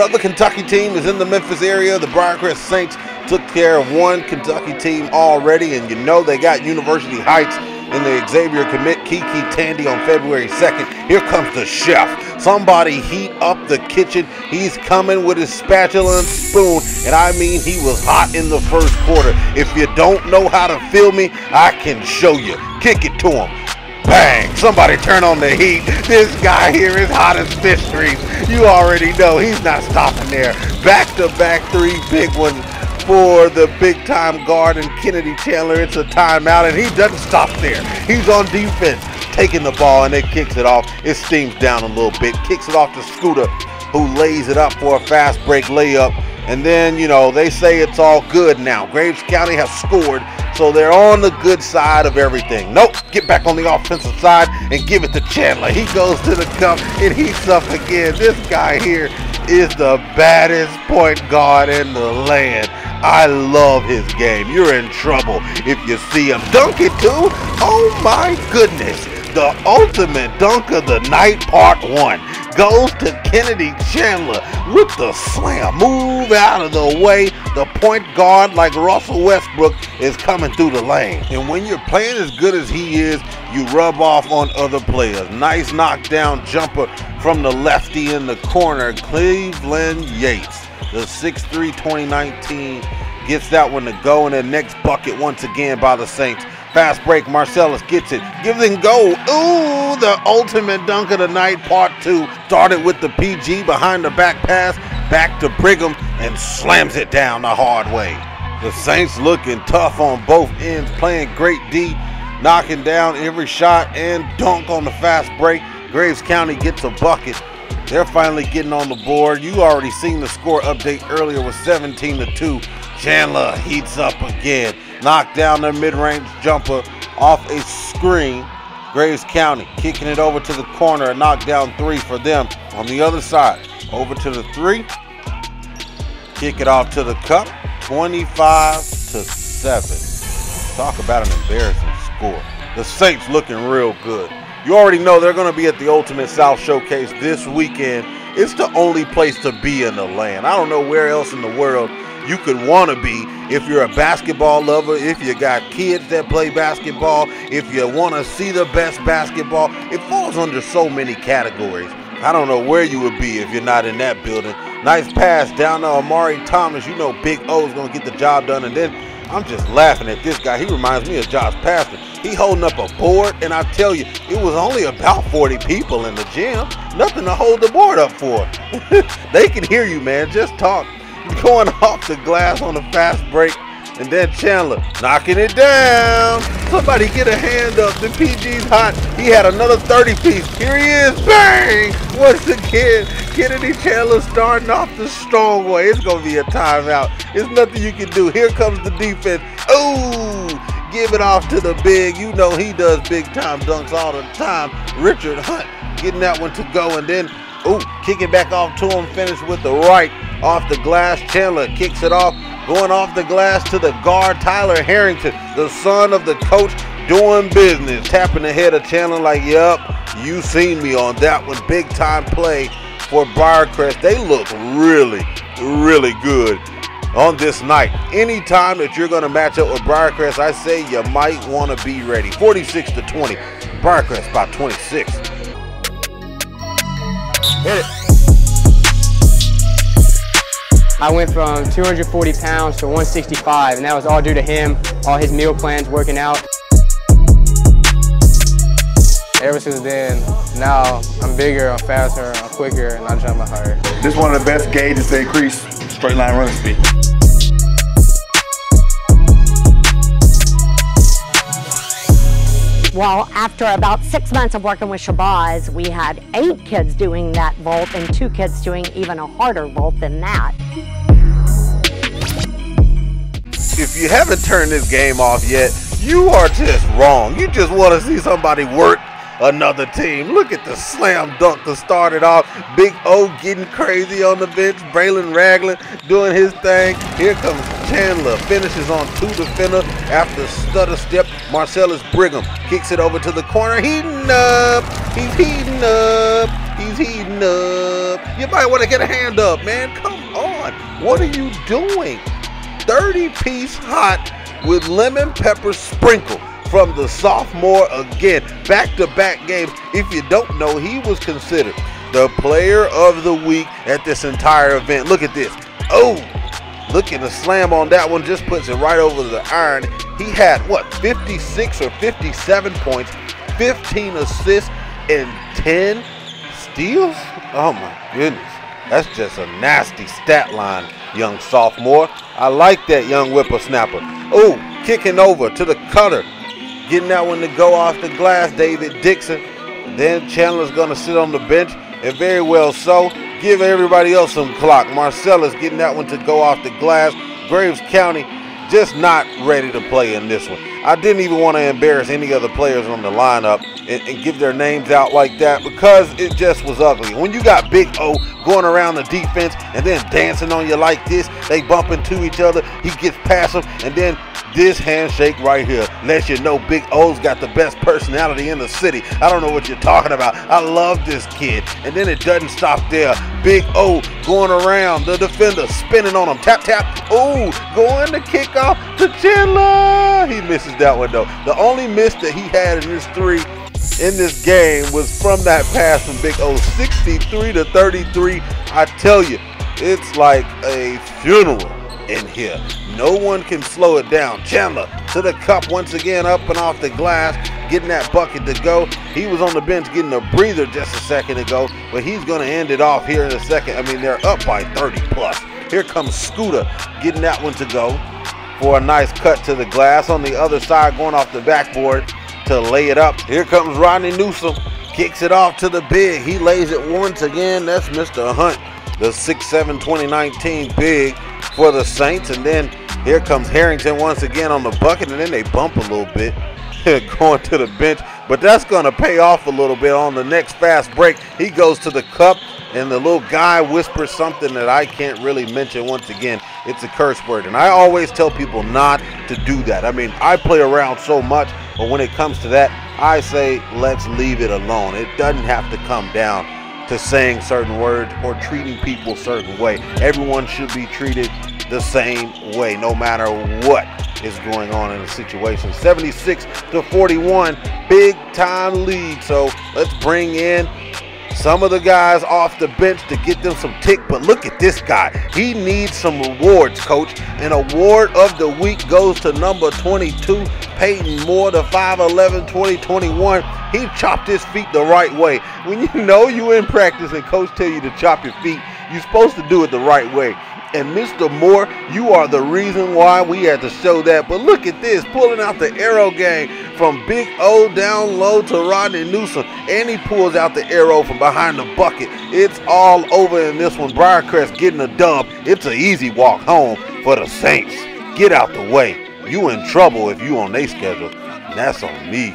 Another Kentucky team is in the Memphis area. The Briarcrest Saints took care of one Kentucky team already, and you know they got University Heights in the Xavier commit Kiki Tandy on February 2nd. Here comes the chef. Somebody heat up the kitchen. He's coming with his spatula and spoon, and I mean he was hot in the first quarter. If you don't know how to feel me, I can show you. Kick it to him. Bang! Somebody turn on the heat. This guy here is hot as fish grease. You already know he's not stopping there. Back-to-back 3 big ones for the big-time guard and Kennedy Chandler. It's a timeout, and he doesn't stop there. He's on defense, taking the ball, and it kicks it off. It steams down a little bit. Kicks it off to Scooter, who lays it up for a fast break layup. And then, you know, they say it's all good now. Graves County has scored, so they're on the good side of everything. Nope, get back on the offensive side and give it to Chandler. He goes to the cup and heats up again. This guy here is the baddest point guard in the land. I love his game. You're in trouble if you see him. Dunk it too? Oh my goodness. The ultimate dunk of the night, part 1, goes to Kennedy Chandler with the slam. Move out of the way. The point guard, like Russell Westbrook, is coming through the lane. And when you're playing as good as he is, you rub off on other players. Nice knockdown jumper from the lefty in the corner, Cleveland Yates. The 6'3", 2019 gets that one to go, and the next bucket once again by the Saints. Fast break, Marcellus gets it, gives and go. Ooh, the ultimate dunk of the night, part 2. Started with the PG behind the back pass, back to Brigham, and slams it down the hard way. The Saints looking tough on both ends, playing great D, knocking down every shot and dunk on the fast break. Graves County gets a bucket. They're finally getting on the board. You already seen the score update earlier with 17-2. Chandler heats up again. Knocked down their mid-range jumper off a screen. Graves County kicking it over to the corner. A knockdown 3 for them. On the other side, over to the 3. Kick it off to the cup. 25-7. Talk about an embarrassing score. The Saints looking real good. You already know they're going to be at the Ultimate South Showcase this weekend. It's the only place to be in the land. I don't know where else in the world you could want to be if you're a basketball lover, if you got kids that play basketball, if you want to see the best basketball. It falls under so many categories. I don't know where you would be if you're not in that building. Nice pass down to Amari Thomas. You know Big O is going to get the job done. And then I'm just laughing at this guy. He reminds me of Josh Pastor. He holding up a board, and I tell you, it was only about 40 people in the gym. Nothing to hold the board up for. They can hear you, man. Just talk. Going off the glass on the fast break, and then Chandler knocking it down. Somebody get a hand up. The PG's hot. He had another 30-piece. Here he is. Bang! Once again, Kennedy Chandler starting off the strong way. It's going to be a timeout. There's nothing you can do. Here comes the defense. Ooh! Give it off to the big. You know he does big-time dunks all the time. Richard Hunt getting that one to go, and then ooh, kick it back off to him, finish with the right off the glass. Chandler kicks it off, going off the glass to the guard, Tyler Harrington, the son of the coach, doing business. Tapping the head of Chandler like, yup, you seen me on that one. Big time play for Briarcrest. They look really, really good on this night. Anytime that you're going to match up with Briarcrest, I say you might want to be ready. 46-20. Briarcrest by 26. Hit it. I went from 240 pounds to 165, and that was all due to him, all his meal plans, working out. Ever since then, now I'm bigger, I'm faster, I'm quicker, and I jump higher. This is one of the best gauges to increase straight line running speed. Well, after about 6 months of working with Shabazz, we had 8 kids doing that vault and 2 kids doing even a harder vault than that. If you haven't turned this game off yet, you are just wrong. You just want to see somebody work another team. Look at the slam dunk to start it off. Big O getting crazy on the bench. Braylon Ragland doing his thing. Here comes Chandler. Finishes on 2 defender after stutter step. Marcellus Brigham kicks it over to the corner. Heating up. He's heating up. He's heating up. You might want to get a hand up, man. Come on. What are you doing? 30-piece hot with lemon pepper sprinkle from the sophomore again. Back-to-back games. If you don't know, he was considered the player of the week at this entire event. Look at this. Oh, look at the slam on that one. Just puts it right over the iron. He had, what, 56 or 57 points, 15 assists, and 10 steals? Oh, my goodness. That's just a nasty stat line, young sophomore. I like that, young whippersnapper. Oh, kicking over to the cutter. Getting that one to go off the glass, David Dixon. Then Chandler's going to sit on the bench, and very well so. Give everybody else some clock. Marcella's getting that one to go off the glass. Graves County just not ready to play in this one. I didn't even want to embarrass any other players on the lineup and give their names out like that because it just was ugly. When you got Big O going around the defense and then dancing on you like this, they bump into each other, he gets past them, and then this handshake right here lets you know Big O's got the best personality in the city. I don't know what you're talking about. I love this kid. And then it doesn't stop there. Big O going around the defender, spinning on him. Tap, tap. Oh, going to kick off to Chandler. He misses that one, though. The only miss that he had in his three in this game was from that pass from Big O. 63-33. I tell you, it's like a funeral in here. No one can slow it down. Chandler to the cup once again, up and off the glass, getting that bucket to go. He was on the bench getting a breather just a second ago, but he's going to end it off here in a second. I mean, they're up by 30 plus. Here comes Scooter getting that one to go for a nice cut to the glass. On the other side, going off the backboard to lay it up. Here comes Rodney Newsom, kicks it off to the big. He lays it once again. That's Mr. Hunt, the 6'7", 2019 big for the Saints. And then here comes Harrington once again on the bucket, and then they bump a little bit going to the bench. But that's going to pay off a little bit on the next fast break. He goes to the cup, and the little guy whispers something that I can't really mention. Once again, it's a curse word. And I always tell people not to do that. I mean, I play around so much, but when it comes to that, I say let's leave it alone. It doesn't have to come down to saying certain words or treating people a certain way. Everyone should be treated the same way, no matter what is going on in the situation. 76-41, big time lead. So let's bring in some of the guys off the bench to get them some tick. But look at this guy. He needs some rewards, coach. An award of the week goes to number 22, Peyton Moore, the 5'11", 2021. He chopped his feet the right way. When you know you in practice and coach tell you to chop your feet, you're supposed to do it the right way. And Mr. Moore, you are the reason why we had to show that. But look at this, pulling out the arrow game from Big O down low to Rodney Newsom. And he pulls out the arrow from behind the bucket. It's all over in this one. Briarcrest getting a dub. It's an easy walk home for the Saints. Get out the way. You in trouble if you on their schedule. And that's on me.